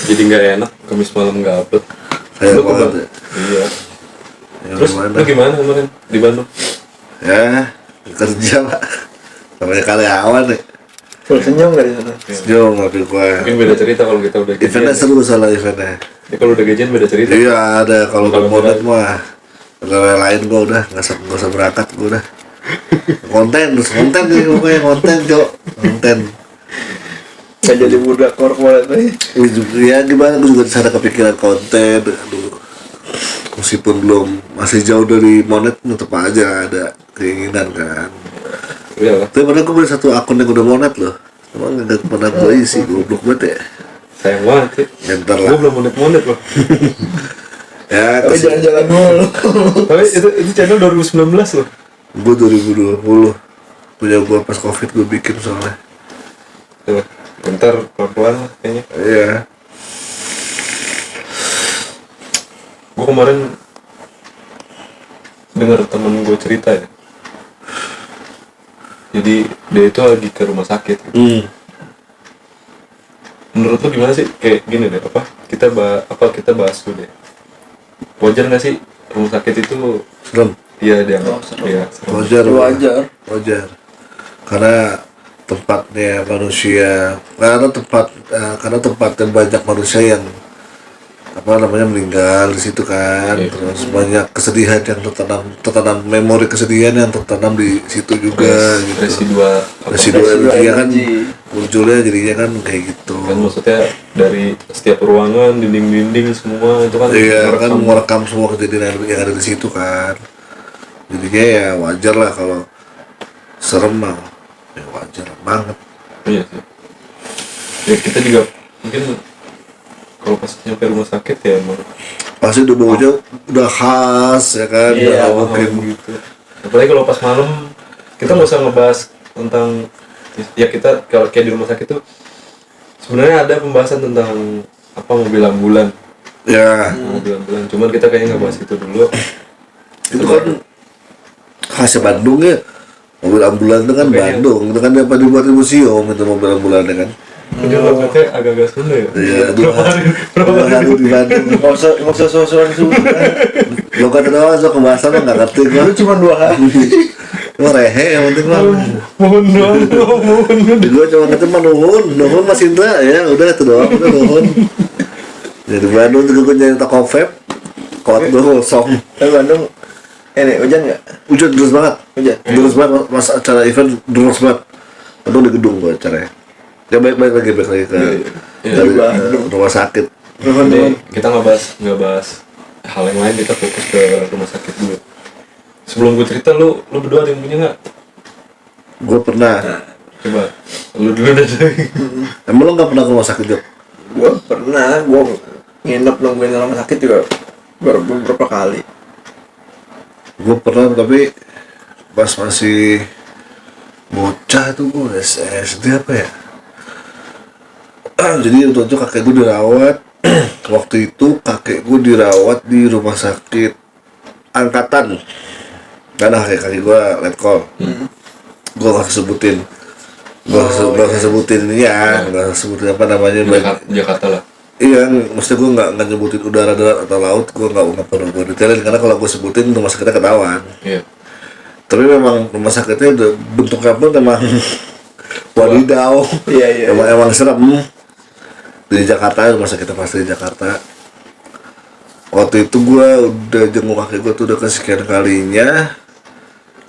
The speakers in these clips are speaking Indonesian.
Jadi nggak enak, Kamis malam nggak upload. Sayang banget ya. Iya. Ya, Terus lu gimana kemarin di Bandung? Ya, kerja pak. Namanya karyawan ya. Full senyum gak di sana? Senyum tapi gua. Mungkin beda cerita kalau kita udah gajian. Eventnya seru salah eventnya. Ya, kalau udah gajian beda cerita. Iya ada kalau Kalau monet mah. Kalau lain gua udah nggak usah berangkat gua udah. Konten nih pokoknya konten cok konten. Gak jadi budak korporat nih. Ya gimana gua juga ada kepikiran konten. Aduh. Meskipun belum masih jauh dari monet tetap aja ada keinginan kan. Iya lah. Tapi padahal gue punya satu akun yang udah monet loh. Emang gak pernah gue isi, goblok banget ya. Sayang banget sih. Ntar lah. Gue belum monet loh. Ya, Tapi jalan-jalan mulu. Tapi itu channel 2019 loh. gue 2020 punya gue pas covid gue bikin soalnya. Coba, bentar pelan-pelan lah kayaknya. Iya. Gue kemarin dengar temen gue cerita ya. Jadi dia itu lagi ke rumah sakit. Menurut lu gimana sih? Kayak gini deh, kita bahas dulu deh. Wajar nggak sih rumah sakit itu? Serem. Iya dianggap. serem. Iya. Serem. Wajar. Karena tempatnya manusia, karena tempatnya banyak manusia yang meninggal di situ kan. Iya. Terus banyak kesedihan yang tertanam memori kesedihan yang tertanam di situ juga gitu. Residu energi kan munculnya jadinya kan kayak gitu. Kan maksudnya dari setiap ruangan, dinding-dinding semua itu kan. Iya kan merekam semua kejadian yang ada di situ kan. Jadinya ya wajar lah kalau serem mah. Ya wajar banget. Iya sih. Ya kita juga mungkin kalau pas nyampe rumah sakit ya emang pasti udah baunya udah khas ya kan. iya, udah mungkin gitu. Apalagi kalau pas malam kita nggak usah ngebahas tentang ya kita kalau kayak di rumah sakit tuh sebenarnya ada pembahasan tentang mobil ambulan. ya. Mobil ambulan. Cuman kita kayaknya nggak bahas itu dulu. Itu kan khasnya Bandung ya. Mobil ambulan itu kan Bandung. Itu kan apa dibuat di museum itu mobil ambulannya kan. Dia logatnya agak-agak Sunda ya. Iya, dua hari di Bandung. Nggak usah sosokan Sunda. Logat doang so kebahasa mah nggak ngerti gua. Lu cuma 2 hari. Gua rehe yang penting mah. Mohon doang, mohon. Gua cuma ngerti mah nuhun Mas Indra ya udah itu doang udah nuhun. Jadi Bandung juga gua nyari toko vape. Kuat kosong. Tapi Bandung ini hujan nggak? Hujan deras banget. Hujan. Deras banget pas acara event deras banget. Bandung di gedung gua acaranya. Ya baik lagi ke dari rumah sakit. Jadi kita nggak bahas hal yang lain, kita fokus ke rumah sakit dulu. Sebelum gue cerita, lu berdua ada yang punya nggak? Gue pernah. Coba, lu dulu deh. Emang lo nggak pernah ke rumah sakit Jok? Gue pernah, gue nginep nungguin rumah sakit juga beberapa kali. Gue pernah tapi pas masih bocah tuh gue SD apa ya? Jadi waktu itu kakek gue dirawat. Waktu itu kakek gue dirawat di rumah sakit angkatan. Karena kakek gue letkol. Gue gak sebutin. Gue gak sebutin ini ya. Gak sebutin apa namanya. Jakarta lah. Iya, maksudnya gue nggak nyebutin udara, darat atau laut. Gue nggak perlu gue detailin karena kalau gue sebutin rumah sakitnya ketahuan. Iya. Tapi memang rumah sakitnya udah bentuknya pun memang wadidaw. Iya. Emang serem. Di Jakarta, rumah sakitnya pasti di Jakarta. Waktu itu gue udah jenguk kakek gue tuh udah kesekian kalinya.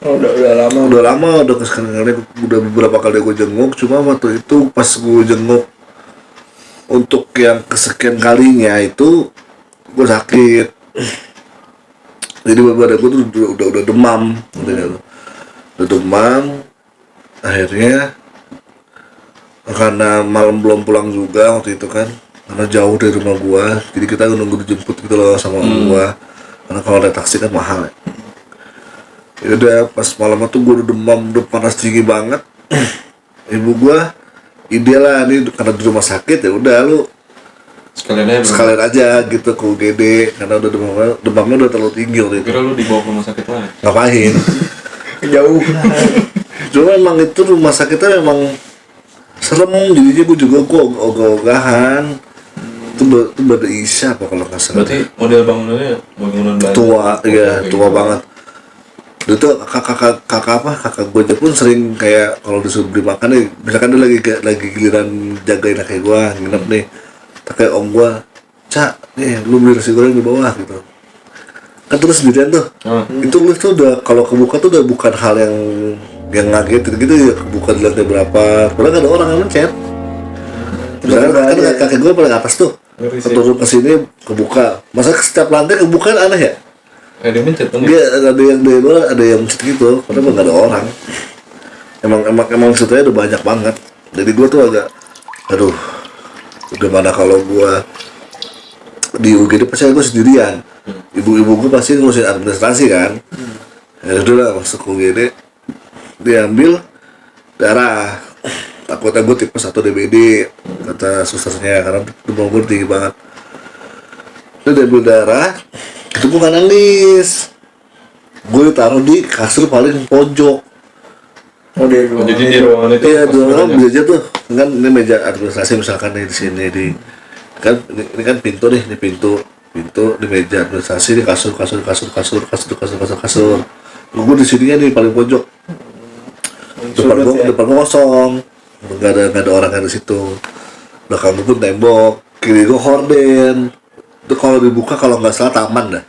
Oh, udah lama. Udah kesekian kali, udah beberapa kali gue jenguk. Cuma waktu itu pas gue jenguk untuk yang kesekian kalinya itu gue sakit. Jadi badan gue tuh udah demam, udah demam. Akhirnya karena malam belum pulang juga waktu itu kan, karena jauh dari rumah gua, jadi kita nunggu dijemput gitu loh sama gua, karena kalau naik taksi kan mahal ya. Ya udah pas malam itu gua udah demam, udah panas tinggi banget. Ibu gua ide lah nih karena di rumah sakit ya udah lu sekalian aja gitu ke UGD karena udah demamnya udah terlalu tinggi waktu itu. Kira lu dibawa ke rumah sakit lain? Ngapain? Jauh. Cuma emang itu rumah sakitnya memang serem, jadinya gue juga ogah-ogahan. itu Banda Isya apa kalau nggak salah. Berarti model bangunannya bangunan Belanda. Tua, ya Kayak tua gitu. banget. Itu kakak gue aja pun sering kayak kalau disuruh beli makan nih, misalkan dia lagi giliran jagain kayak gue nginep nih, tak kayak om gue, Cak, nih lu beli nasi goreng di bawah gitu. Kan terus sendirian tuh. Itu lu tuh udah kalau kebuka tuh udah bukan hal yang ngagetin gitu ya, kebuka di lantai berapa, padahal kan ada orang yang mencet. Misalkan kan kakek gue paling atas tuh, Ngeri sih. turun ke sini kebuka, masa setiap lantai kebuka kan aneh ya? Dia mencet tuh. Dia ada yang dari luar, ada yang mencet gitu, padahal nggak ada orang. Emang ceritanya udah banyak banget. Jadi gue tuh agak, aduh, udah mana kalau gue di UGD pasti gue sendirian. Ibu-ibu gue pasti ngurusin administrasi kan. Ya udah lah, masuk ke UGD, diambil darah. Takutnya gue tipe 1 DBD, kata susternya, karena demam gue tinggi banget. Dia diambil darah, itu gue gak nangis. Gue taruh di kasur paling pojok. Oh dia dulu. Jadi di ruangan itu. Iya, pas dulu kan banyak. meja tuh, kan ini meja administrasi misalkan nih di sini di kan ini kan pintu nih, ini pintu di meja administrasi, di kasur. Gue di sininya nih paling pojok. Depan gua kosong, nggak ada orang yang di situ. Belakang gua pun tembok, kiri gua horden. Itu kalau dibuka kalau nggak salah taman dah.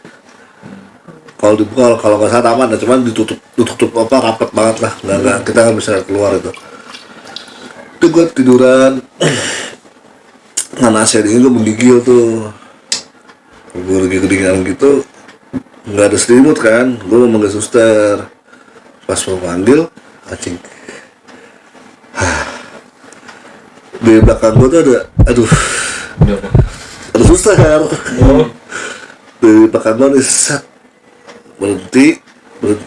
Kalau dibuka kalau nggak salah taman dah, cuman ditutup apa rapat banget lah, nggak kita nggak bisa keluar itu. Itu gua tiduran, nasi ini gua menggigil tuh. Gua lagi kedinginan gitu, nggak ada selimut kan, gua mau manggil suster. Pas mau manggil, anjing. Di belakang gua tuh ada suster. Di belakang gua nih set berhenti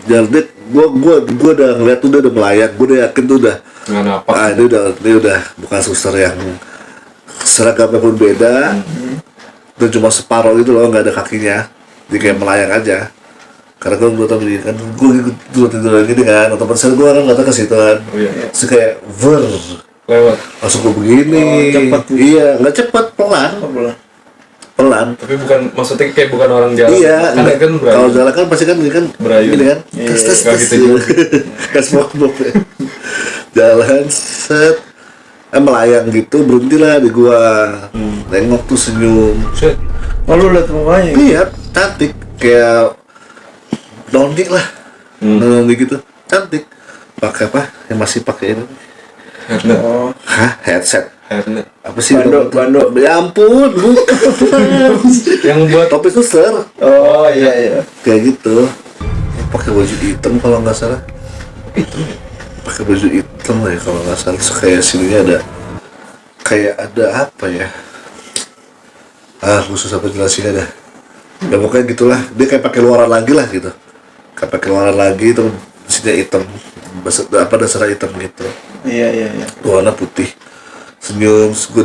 jalan, gua udah ngeliat tuh dia udah melayang, gua udah yakin tuh udah Nggak napak. ini udah bukan suster yang seragamnya pun beda, dan cuma separuh gitu loh, nggak ada kakinya, jadi kayak melayang aja. Karena gue tau begini kan, gue tidur gini kan, otomatis gue kan nggak ke situ kan, Iya. terus kayak Lewat. langsung gue begini. Cepet. Iya, nggak cepet, pelan. Tapi bukan, maksudnya kayak bukan orang jalan. Iya, Kan nggak- kan berayu. kalau jalan kan pasti kan ini kan Berayu. gini kan, Iya, tes nggak gitu juga. kayak SpongeBob ya. Jalan set, melayang gitu, berhentilah di gua, nengok tuh senyum. Set. Oh lu liat mukanya. Iya, cantik kayak Dondi lah, Dondi gitu, cantik. Pakai apa? Yang masih pakai ini? Hairnet. Oh. Hah, headset. Hairnet. Apa sih? Bando. Ya ampun, bukan. Yang buat Topi suster, Oh iya. kayak gitu. Pakai baju hitam kalau nggak salah. Pakai baju hitam ya kalau nggak salah. Terus kayak sininya ada, kayak ada apa ya? Khusus apa jelasinnya dah. Ya pokoknya gitulah. Dia kayak pakai luaran lagi lah gitu. Kayak pakai luaran lagi, terus sini hitam. Apa dasarnya hitam gitu. Iya. Warna putih. Senyum, terus gue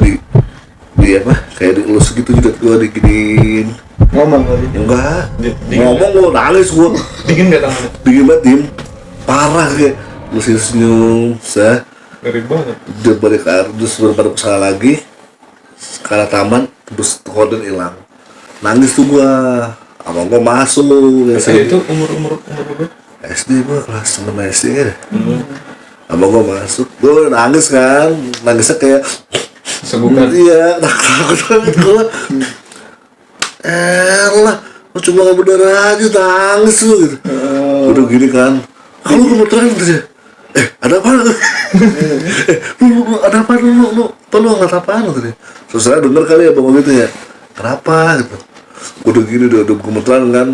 di apa? Kayak dielus gitu juga gue diginiin. Ngomong kali. Ya enggak. Dingin Ngomong gue nangis gue. dingin gak tangannya? Dingin banget, diem. Parah kayak. Terus senyum, Ngeri banget. dia balik ke arah, terus pada kesana lagi ke arah taman, terus korden hilang. Nangis tuh gua, abang gua masuk ya, Itu umur berapa? SD gua kelas 6 SD kan. Abang gua masuk, gua nangis kan, nangisnya kayak Segukan. iya, takut banget gua. Lah, lu cuma nggak berdarah aja nangis lu gitu. Udah gini kan, kamu kebetulan gitu ya. Ada apa? Lu ada apa lu nggak apaan gitu. Terus saya denger kali ya bang gitu ya. Kenapa gitu? Udah gini udah gemeteran kan.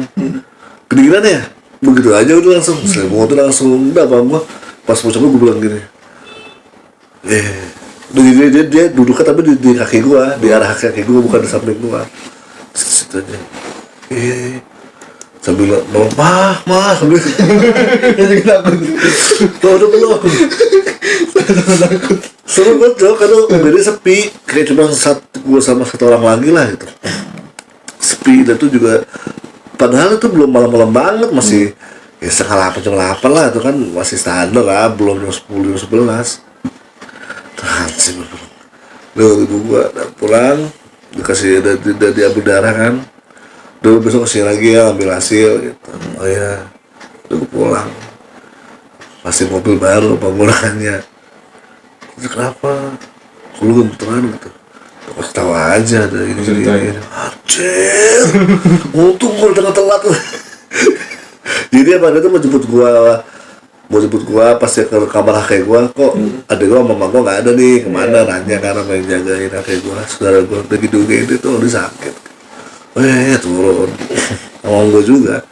Kedinginan ya? Begitu aja udah langsung. Saya mau tuh langsung udah bang gua. Pas mau coba gua bilang gini. Dia duduknya tapi di kaki gua, di arah kaki gua bukan di samping gua. Situ aja. Sambil mah sambil Jadi takut. udah belum seru banget dong karena UGD sepi, kayak cuma gue sama satu orang lagi lah gitu, sepi. Dan itu juga padahal itu belum malam-malam banget, masih ya setengah 8 jam 8 lah, itu kan masih standar lah, belum jam 10 jam 11. Tahan sih lu ibu gue pulang dikasih udah diambil darah kan, udah besok kesini lagi ya ambil hasil gitu. Oh ya, udah gue pulang, masih mobil baru penggunaannya. Terus kenapa? Lu genteran gitu. Pas tahu aja ada ini. Anjir, untung gue udah telat. Jadi apa dia tuh mau jemput gua pas dia ke kamar kakek gua, kok adek gua sama mama gua nggak ada nih, kemana nanya kan sama yang jagain kakek gua, saudara gua lagi diugin itu dia sakit. Turun sama gua juga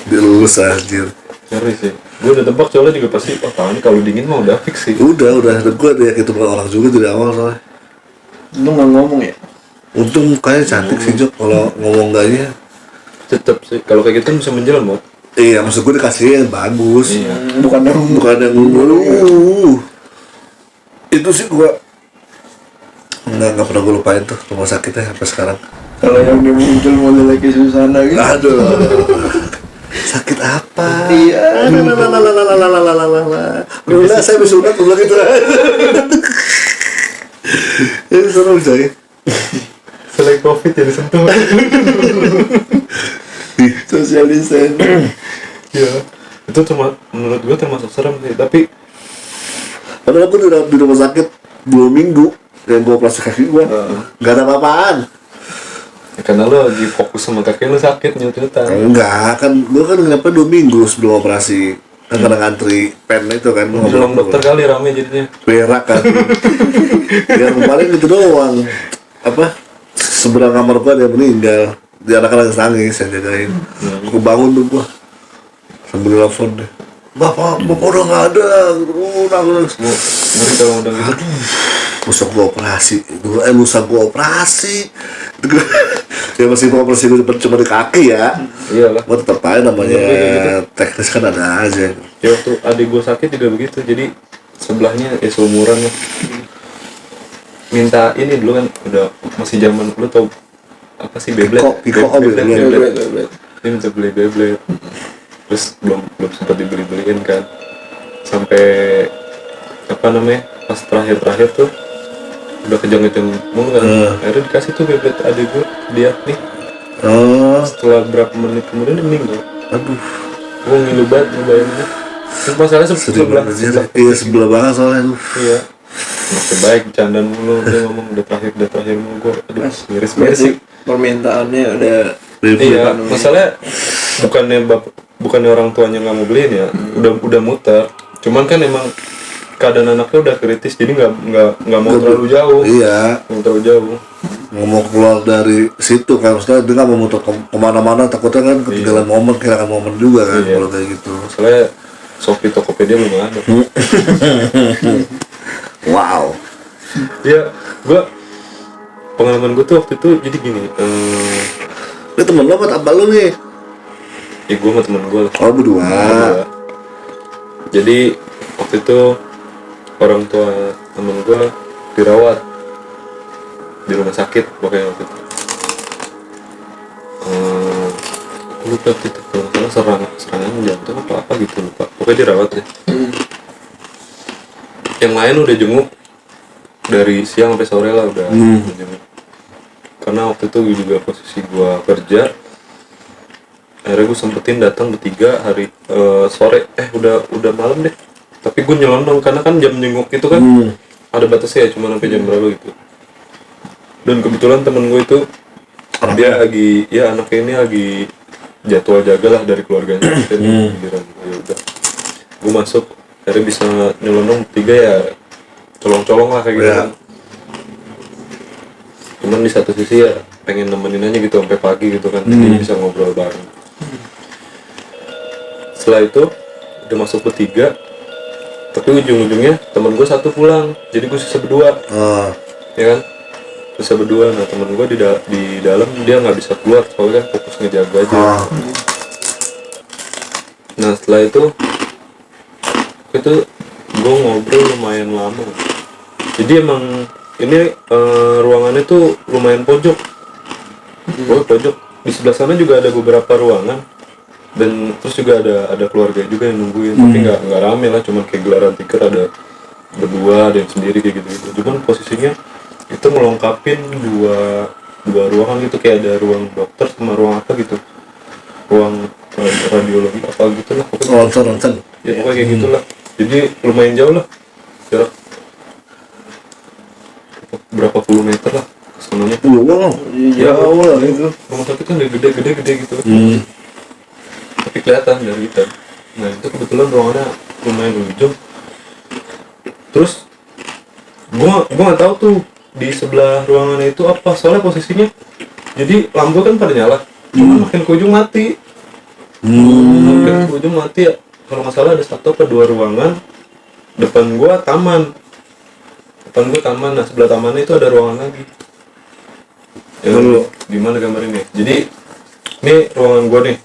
dilulus anjir. Ngeri sih. Gue udah tebak soalnya juga pasti, oh tangan kalau dingin mah udah fix sih. Udah dan gua ada itu orang juga dari awal soalnya. Lu nggak ngomong ya? Untung mukanya cantik sih Jok, kalau ngomong enggaknya. Tetep sih, kalau kayak gitu kan bisa menjelang Mot. Iya, maksud gue dikasih yang bagus. Iya. Bukan yang itu sih gue nggak pernah gue lupain tuh rumah sakitnya sampai sekarang. kalau yang dia muncul model lagi Susana gitu. Aduh, sakit apa? Iya. Udah saya bisa udah bilang gitu. Ini seru coy. Selain covid jadi sentuh. Social distancing. Iya. Itu menurut gue termasuk serem sih, tapi Padahal aku di rumah sakit 2 minggu yang gue operasi kaki gue nggak ada apa-apaan. karena lo lagi fokus sama kaki lo sakit nyut-nyutan. Enggak, kan gue kan nyampe 2 minggu sebelum operasi. Kan karena ngantri pen itu kan. Belum dokter kali rame jadinya. Berak kan. Yang paling itu doang. Apa? Seberang kamar gua ada yang meninggal. Dia anak-anak nangis yang jagain. Aku bangun tuh gua sambil telepon deh. Bapak udah nggak ada. Nangis. Ngeri kalau udah gitu. Lusa gua operasi. Ya masih mau operasi gua cuma di kaki ya. Iyalah. Gua tetap aja namanya teknis kan ada aja. Ya waktu adik gue sakit juga begitu, jadi sebelahnya ya seumuran lah. Minta ini dulu kan udah masih zaman lu tau apa sih Beyblade? Beyblade. Dia minta beli Beyblade. Terus belum sempat dibeliin kan. Sampai apa namanya? Pas terakhir tuh udah kejang-kejang mulu kan. Akhirnya dikasih tuh Beyblade adik gue, dia nih. Setelah berapa menit kemudian dia meninggal. Aduh. Gue ngilu banget ngebayanginnya. Terus masalahnya sebelah. Iya sebelah banget soalnya. Iya. Masih baik bercandaan mulu, dia ngomong udah terakhir mulu gue. Aduh, miris Berarti sih. permintaannya udah Iya, masalahnya bukannya orang tuanya nggak mau beliin ya, udah muter. Cuman kan emang keadaan anaknya udah kritis, jadi nggak mau terlalu jauh. Iya. Mau terlalu jauh. Nggak mau keluar dari situ kan, maksudnya dia nggak mau muter kemana-mana, takutnya kan ketinggalan momen, kehilangan momen juga kan kalau kayak gitu. Soalnya Shopee Tokopedia belum ada. Wow. Ya, pengalaman gue tuh waktu itu jadi gini. Ini temen lo apa lu nih? Ya gue sama temen gue lah. Oh berdua. Jadi waktu itu orang tua temen gue dirawat di rumah sakit pokoknya waktu itu. Aku lupa waktu itu kalau nggak salah serangan jantung apa gitu lupa. Pokoknya dirawat deh. Yang lain udah jenguk dari siang sampai sore lah udah jenguk. Karena waktu itu juga posisi gue kerja, akhirnya gue sempetin datang bertiga hari sore, udah malam deh. Tapi gue nyelonong karena kan jam jenguk itu kan ada batasnya ya, cuma sampai jam berapa gitu. Dan kebetulan temen gue itu dia lagi, ya anaknya ini lagi jadwal jaga lah dari keluarganya. Dan ya udah, gue masuk, akhirnya bisa nyelonong bertiga ya, colong-colong lah kayak gitu kan. Cuman di satu sisi ya pengen nemenin aja gitu sampai pagi gitu kan, jadi bisa ngobrol bareng. Setelah itu udah masuk bertiga, tapi ujung-ujungnya temen gue satu pulang, jadi gue sisa berdua, ya kan, sisa berdua. Nah temen gue di dalam dia nggak bisa keluar soalnya kan fokus ngejaga aja. Nah setelah itu gue ngobrol lumayan lama, jadi emang ini ruangannya tuh lumayan pojok. Pojok di sebelah sana juga ada beberapa ruangan, dan terus juga ada keluarga juga yang nungguin. Tapi nggak rame lah, cuman kayak gelaran tikar, ada berdua, ada yang sendiri kayak gitu. Cuman posisinya itu melengkapin dua ruangan gitu, kayak ada ruang dokter sama ruang apa gitu, ruang radiologi apa gitu lah pokoknya. Ronsen. Ya pokoknya kayak gitulah. Jadi lumayan jauh lah, jarak berapa puluh meter lah kesananya. Wow, jauh lah itu. Rumah sakit kan gede gitu. Tapi kelihatan dari kita. Nah itu kebetulan ruangannya lumayan ujung. Terus gua nggak tahu tuh di sebelah ruangannya itu apa, soalnya posisinya jadi lampu kan pada nyala, cuma makin ke ujung mati. Makin ke ujung mati ya. Kalau nggak salah ada satu atau dua ruangan. Depan gua taman. Nah sebelah tamannya itu ada ruangan lagi. Ya gimana gambarinnya? Jadi ini ruangan gua nih.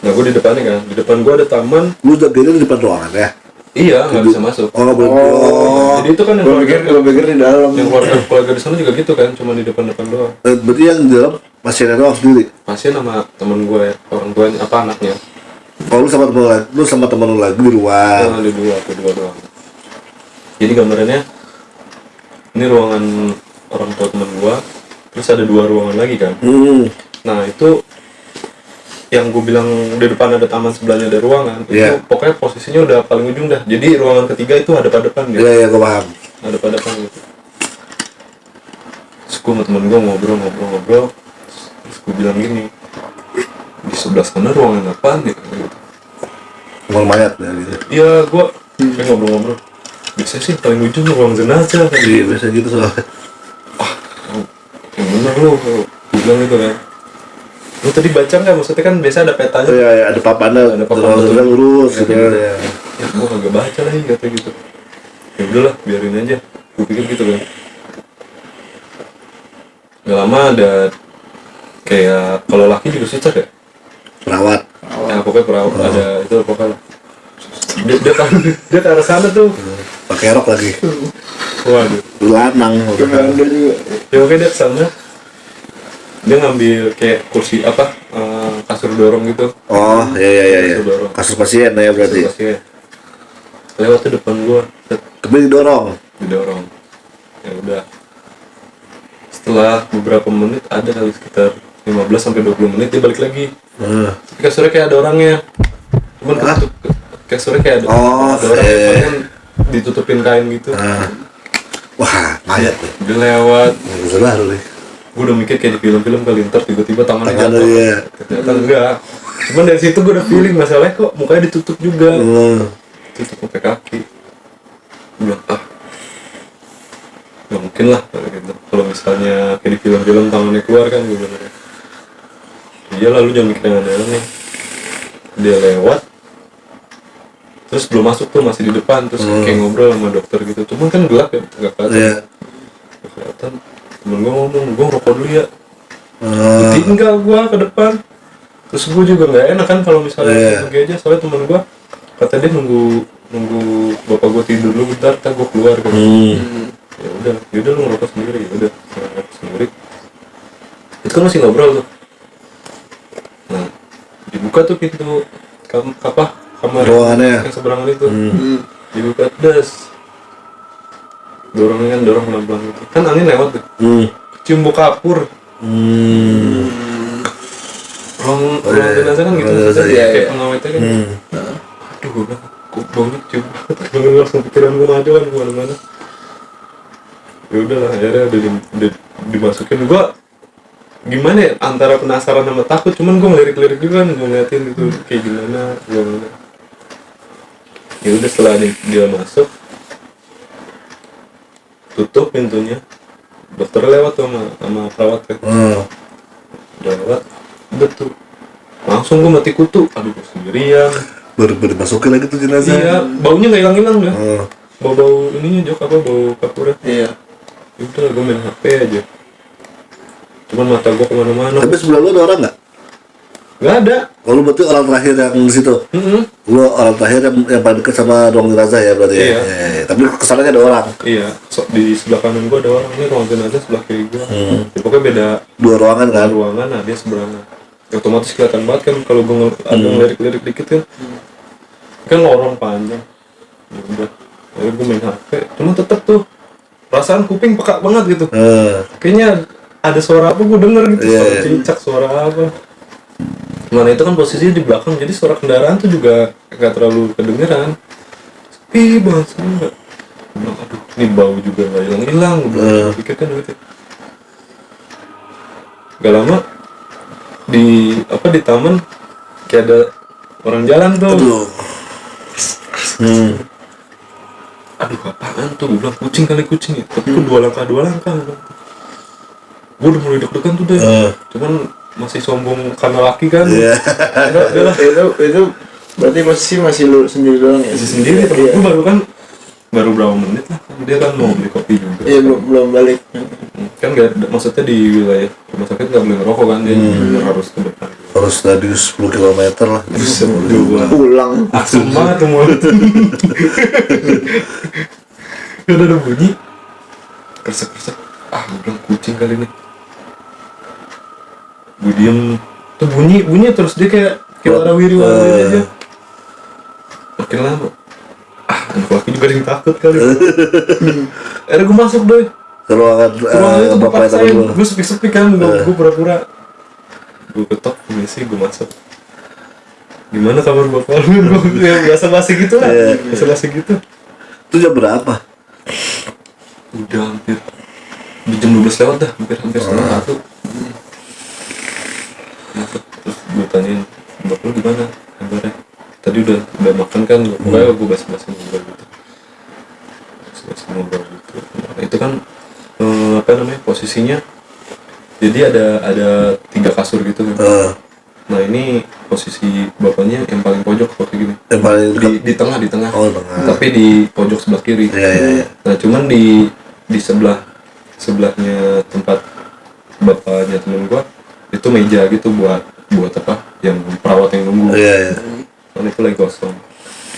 Nah gua di depannya kan, di depan gua ada taman. Lu jagainnya di depan ruangan ya? Iya, nggak bisa masuk. Oh, nggak boleh. Jadi itu kan yang Gue pikir di dalam. yang keluarga di sana juga gitu kan, cuma di depan doang. Berarti yang di dalam pasiennya doang sendiri? Pasien sama temen gue, orang tuanya apa anaknya. Kalau lu sama temen lu lagi di luar. Ada dua doang. Jadi gambarannya ini ruangan orang tua temen gue, terus ada dua ruangan lagi kan. Nah itu yang gue bilang di depan ada taman, sebelahnya ada ruangan. Itu pokoknya posisinya udah paling ujung dah. Jadi ruangan ketiga itu ada depan gitu. Iya, gue paham. Ada depan gitu. Terus gue sama temen gue ngobrol. Terus gue bilang gini, di sebelah sana ruangan apaan ya? Gitu. Ruang mayat ya gitu. Iya, gue kayak ngobrol. Biasanya sih paling ujung ruang jenazah kan. Iya, biasa gitu soalnya. Yang bener lu, gue bilang gitu kan. Lu tadi baca nggak? Maksudnya kan biasa ada petanya. Iya, ada papannya. Ada papan Ruang lurus gitu ya. Ya gue kagak baca lagi kata gitu. Ya udahlah, biarin aja. Gue pikir gitu kan. Gak lama ada kayak, kalau laki juga suster ya? Perawat. Ya pokoknya perawat ada itu pokoknya. Dia ke arah sana tuh. Pakai rok lagi. Waduh. Lanang. Ada juga. Ya pokoknya dia kesana. Dia ngambil kayak kursi apa, kasur dorong gitu. Oh, iya. Kasur dorong. Kasus pasien ya berarti. Pasien. Lewat tuh depan gua, Tapi didorong. Ya udah. Setelah beberapa menit, ada kali sekitar 15-20 menit dia balik lagi. Tapi kasurnya kayak ada orangnya. Cuman kasurnya kayak ada orang yang kan ditutupin kain gitu. Wah, mayat deh. Dia lewat. Salah lu nih. Gue udah mikir kayak di film-film kali, ntar tiba-tiba tangannya jatuh. Iya. Ternyata enggak. Cuman dari situ gue udah feeling masalahnya kok mukanya ditutup juga. Tutup sampai kaki. Gue bilang, nggak mungkin lah gitu. Kalau misalnya kayak di film-film tangannya keluar kan, gue bilang, iya lah lu jangan mikir yang aneh-aneh. Dia lewat, terus belum masuk tuh, masih di depan, terus kayak ngobrol sama dokter gitu. Cuman kan gelap ya, nggak kelihatan. Nggak kelihatan. Temen gue ngomong, gue ngerokok dulu ya. Tinggal gue ke depan. Terus gue juga nggak enak kan kalau misalnya pergi aja, soalnya temen gue kata dia nunggu bapak gue tidur dulu bentar, ntar gue keluar kan. Ya udah lu ngerokok sendiri. Ya udah ngerokok sendiri. Itu kan masih ngobrol tuh. Nah dibuka tuh pintu kamar ruangannya yang seberangan itu. Dibuka, dorong pelan-pelan gitu. Kan angin lewat tuh. Cium bau kapur. Ruang jenazah kan gitu. Kayak pengawetnya kan. Aduh, gue bilang, kok baunya cium banget. Gue langsung pikiran gue maju kan kemana-mana. Ya udahlah, akhirnya udah dimasukin. Gue gimana ya, antara penasaran sama takut. Cuman gue ngelirik-lirik juga kan, gue ngeliatin gitu kayak gimana. Ya udah, setelah dia masuk, tutup pintunya, dokter lewat tuh sama perawat kan. Lewat, udah tuh langsung gue mati kutu. Aduh, gue sendirian. baru masukin lagi tuh jenazah. Iya, baunya nggak hilang dah. Bau ininya jok apa, bau kapurnya. Iya. Udah, gue main HP aja. Cuman mata gue kemana-mana. Tapi sebelah lu ada orang nggak? Nggak ada. Kalau lu berarti orang terakhir yang di situ. Lu orang terakhir yang paling dekat sama ruang jenazah ya berarti. Iya. Ya. Tapi kesannya ada orang. Iya, di sebelah kanan gue ada orang. Ini ruang jenazah sebelah kiri gue. Ya, pokoknya beda Dua ruangan kan? ruangan, nah dia seberangan. Ya, otomatis kelihatan banget kan kalau gue ada ngelirik-lirik dikit kan. Kan lorong panjang. Ya udah, akhirnya gue main HP. Cuma tetep tuh perasaan kuping peka banget gitu. Kayaknya ada suara apa gue denger gitu, suara cicak, suara apa. Mana itu kan posisinya di belakang, jadi suara kendaraan tuh juga gak terlalu kedengeran. Sepi banget semua. Bilang, aduh, ini bau juga gak hilang-hilang. Gue pikir kan gitu. Gak lama di taman kayak ada orang jalan tuh. Aduh apaan tuh, gue bilang kucing kali kucing ya. Tapi gue dua langkah gue udah mulai deg-degan tuh deh. Cuman masih sombong karena laki kan. Udah lah. Itu berarti masih lu sendiri doang ya? Masih sendiri, temen gue baru berapa menit lah. Dia kan mau beli kopi juga. Iya, belum balik. Kan maksudnya di wilayah rumah sakit gak boleh ngerokok kan, dia harus ke depan. Harus radius 10 km lah. Pulang. Asem banget tuh mulut. Udah ada bunyi. Kersek-kersek. Gue bilang kucing kali ini. Gue diem. Tuh bunyi terus dia kayak warawiri aja. Makin lama. Anak laki juga ada yang takut kali. Akhirnya gue masuk deh. Ke ruangan itu bapak saya, lu. gue sepi-sepi kan, gue pura-pura. Gue ketok permisi, gue masuk. Gimana kabar bapak lu? Gue basa-basi gitu lah. Basa-basi gitu. Itu jam berapa? Udah hampir di jam 12 lewat dah, hampir setengah satu. Terus gue tanyain, bapak lu gimana kabarnya? Tadi udah makan kan? Pokoknya gue basa-basi ngobrol gitu. Nah, itu kan posisinya jadi ada 3 kasur gitu kan. Nah ini posisi bapaknya yang paling pojok seperti gini. Yang paling di tengah. Oh, tengah. Tapi di pojok sebelah kiri. Iya. Nah cuman di sebelahnya tempat bapaknya temen gua itu meja gitu buat apa yang perawat yang nunggu. Iya. Kan itu lagi kosong.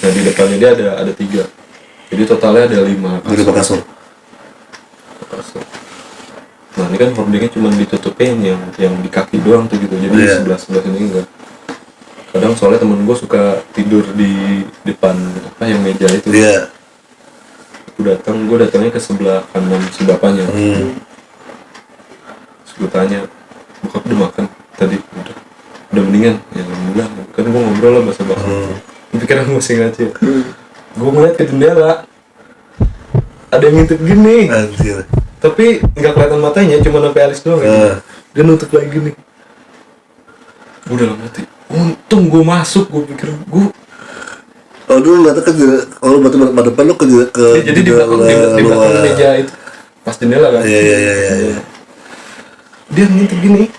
Nah di depannya dia ada 3. Jadi totalnya ada 5 kasur. Nah ini kan hordingnya cuma ditutupin yang di kaki doang tuh gitu. Jadi sebelah sini enggak. Kadang soalnya temen gue suka tidur di depan yang meja itu. Iya. Gue datangnya ke sebelah kanan si bapaknya. Terus gue tanya, bokap udah makan tadi? Udah mendingan? Ya alhamdulillah. Kan gue ngobrol lah basa-basi. Pikiran gue masih ngaco. Gue ngeliat ke jendela, ada yang ngintip gini. Anjir. Tapi nggak kelihatan matanya, cuma sampai alis doang ya. Dia nutup lagi gini. Gue udah mati. Untung gue masuk, gue pikir gue. Oh dulu lihatnya kalau batu depan lu ke jadi di belakang meja itu, pas jendela kan. Iya. Dia ngintip gini.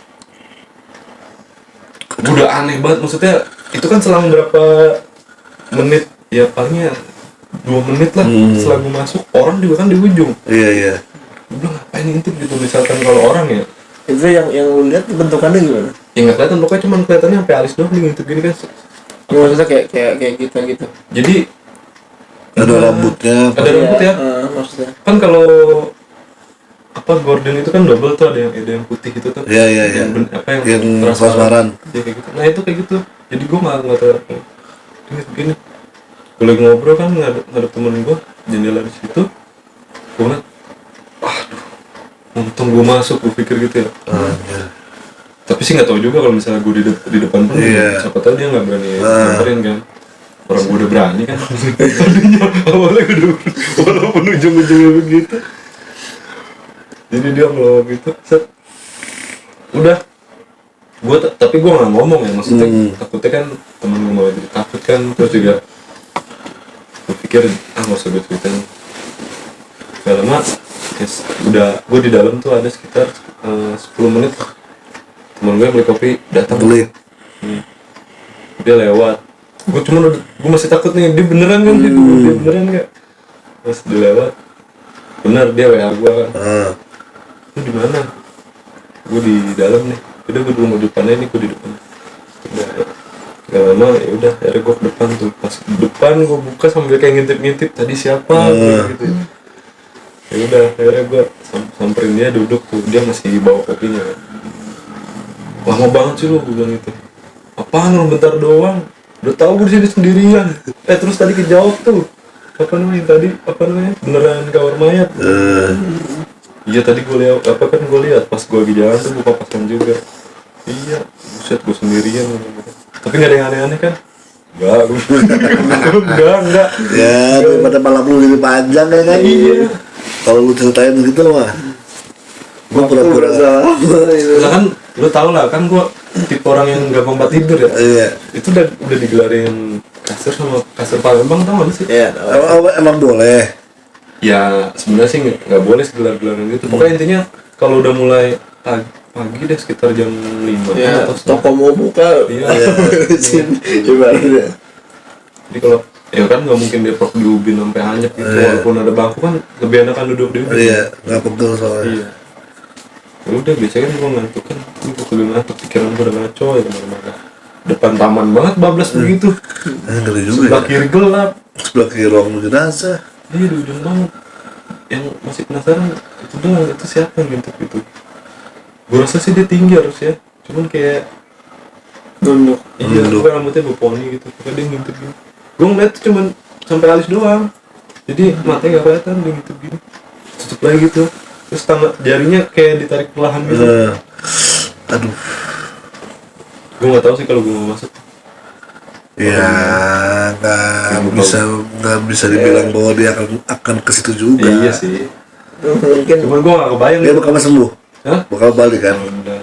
Udah aneh banget, maksudnya itu kan selang berapa menit ya, palingnya 2 menit lah setelah gue masuk. Orang juga kan di ujung. Iya. Gue bilang ngapain ngintip gitu, misalkan kalau orang ya. Itu yang lu lihat bentukannya gimana? Ya nggak kelihatan, pokoknya cuma kelihatannya sampai alis doang, dia ngintip gini kan. Ya, maksudnya kayak gitu. Jadi ada rambutnya. Ada rambut ya. Maksudnya. Kan kalau gorden itu kan double tuh, ada yang putih itu tuh. Iya. Yang transparan. Ya kayak gitu. Nah itu kayak gitu. Jadi gue nggak tahu. Ini begini. Gue lagi ngobrol kan ngadep temen gue, jendela di situ. Gue ngeliat, aduh, untung gue masuk, gue pikir gitu ya. Tapi sih nggak tahu juga kalau misalnya gue di depan pun, siapa tahu dia nggak berani nyamperin kan. Orang gue udah berani kan. Tadinya awalnya gue walaupun ujung-ujungnya begitu. Jadi dia ngelawak gitu, set. Udah. Tapi gue nggak ngomong ya, maksudnya takutnya kan temen gue malah jadi takut kan, terus juga gue pikir nggak usah gue ceritain. Gak lama, udah gue di dalam tuh ada sekitar 10 menit. Temen gue beli kopi datang. Dia lewat. Gue masih takut nih, dia beneran kan? Dia beneran nggak? Pas dia lewat, bener dia WA gue kan. Lu di mana? Gue di dalam nih. Udah gue dulu mau depannya nih, gue di depan. Udah, gak lama ya udah, akhirnya gue ke depan tuh. Pas depan gue buka sambil kayak ngintip-ngintip tadi siapa gitu. Ya udah, akhirnya gue samperin dia, duduk tuh. Dia masih bawa kopinya kan. Lama banget sih lu, gue bilang gitu. Apaan lu bentar doang? Udah tahu gue disini sendirian. Terus tadi kejawab tuh. apa namanya tadi, apa namanya, beneran kamar mayat. Iya tadi gue lihat, gue lihat pas gue lagi jalan tuh buka pasan juga. Iya, buset gue sendirian. Tapi nggak ada yang aneh-aneh kan? Enggak. Ya, daripada malam lu lebih panjang ya kan? Iya. Kalau lu ceritain gitu loh mah. Gue pura-pura. Lah kan, lu tau lah kan gue tipe orang yang gampang banget tidur ya. Iya. Itu udah digelarin kasur sama kasur Palembang, tau gak sih? Iya. Emang boleh. Ya sebenarnya sih nggak boleh gelar-gelaran gitu. Pokoknya intinya kalau udah mulai pagi deh sekitar jam 5 Ya, atau toko mau buka. Iya. Sini. Ibaratnya. Jadi kalau ya kan nggak mungkin Depok di ubin sampai anyep gitu. Walaupun ada bangku kan lebih enakan duduk di ubin. Iya, nggak pegel soalnya. Iya. Ya udah biasanya kan gua ngantuk kan. Gua kagak ngantuk, pikiran gua udah ngaco ya kemana-mana. Depan taman banget bablas begitu. Ngeri juga Sebelah ya. kiri gelap. Sebelah kiri ruang jenazah. Iya di ujung banget. Yang masih penasaran itu doang, itu siapa yang ngintip itu? Gue rasa sih dia tinggi harusnya, cuman kayak Nunduk. iya, gue rambutnya berponi gitu, kayak dia ngintip gini. Gue ngeliat tuh cuman sampai alis doang, jadi matanya gak kelihatan dia ngintip gini, tutup lagi gitu, terus tangan jarinya kayak ditarik perlahan gitu. Aduh. Gue nggak tahu sih kalau gue mau masuk. Ya, nggak bisa dibilang bahwa dia akan ke situ juga. Iya sih, Mungkin cuman gue nggak kebayang. Dia bakal sembuh. Hah? Bakal balik kan? Udah,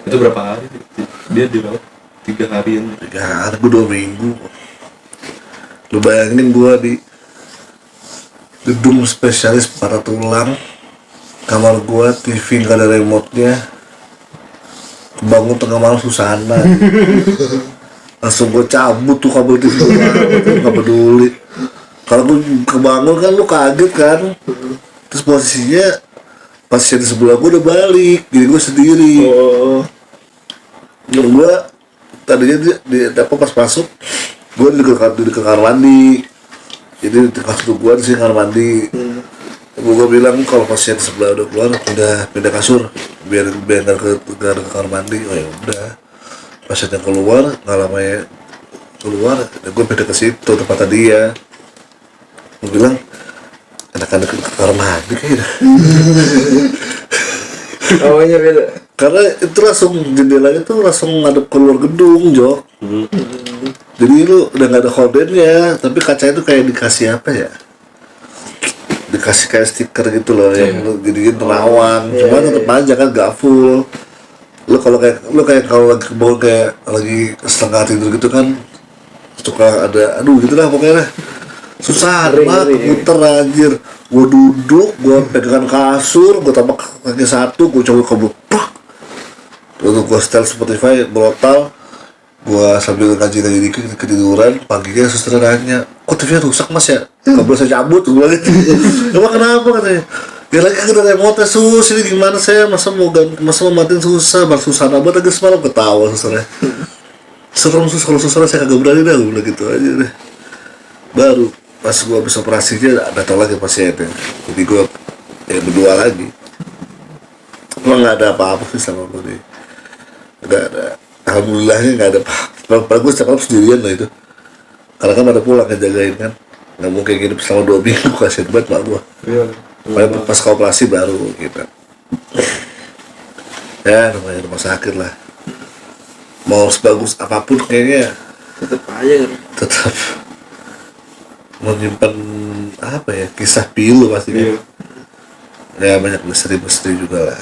itu berapa hari? Dia dirawat 3 harian. 3 hari, gue 2 minggu. Lu bayangin gue di gedung spesialis patah tulang, kamar gue TV nggak ada remote-nya, kebangun tengah malam susana. Langsung gue cabut tuh kabel TV gue, nggak peduli. Kalau gue kebangun kan lu kaget kan, terus posisinya pasien di sebelah gue udah balik, jadi gue sendiri. Gue tadinya dia pas masuk, gue di kamar mandi, jadi di kasur gue di sini kamar mandi. Gue bilang kalau pasien sebelah udah keluar pindah kasur biar nggak ke kamar mandi. Oh ya udah, pasiennya keluar nggak lama ya keluar, gue pindah ke situ tempat dia. Gue bilang enakan ke kamar mandi kayaknya. awalnya beda. Karena itu langsung jendelanya tuh langsung ngadep keluar gedung, Jok. Jadi lu udah nggak ada hordennya, tapi kacanya tuh kayak dikasih apa ya? Dikasih kayak stiker gitu loh, yang lu jadiin terawang. Cuma tetep aja kan gak full. Lu kayak kalau lagi kebangun kayak lagi setengah tidur gitu kan, suka ada aduh gitulah pokoknya. Susah banget muter anjir. Gue duduk, gue pegangan kasur, gue tambah kaki satu, gue coba kebupak. Terus gue setel Spotify, berotal. Gue sambil ngaji-ngaji dikit, ketiduran. Paginya suster nanya, kok TV rusak mas ya? Gak boleh saya cabut, gue bilang gitu. Emang kenapa katanya? Ya lagi ada remote sus, ini gimana saya, masa mau matiin susah, baru susah banget lagi semalam ketawa susternya. Serem sus, kalau susternya saya kagak berani dah, gue bilang gitu aja deh. Baru pas gue habis operasinya datang lagi pasiennya, jadi gue berdua lagi. Emang nggak ada apa-apa sih sama gue nih, nggak ada, alhamdulillahnya nggak ada apa-apa. Padahal gue setiap malam sendirian lah itu, karena kan ada pulang yang jagain kan, nggak mungkin hidup selama 2 minggu, kasihan banget mak gue. Paling pas operasi baru gitu. Ya namanya rumah sakit lah, mau sebagus apapun kayaknya Tetep aja kan. tetap menyimpan apa ya, kisah pilu pasti kan. Ya banyak misteri juga lah.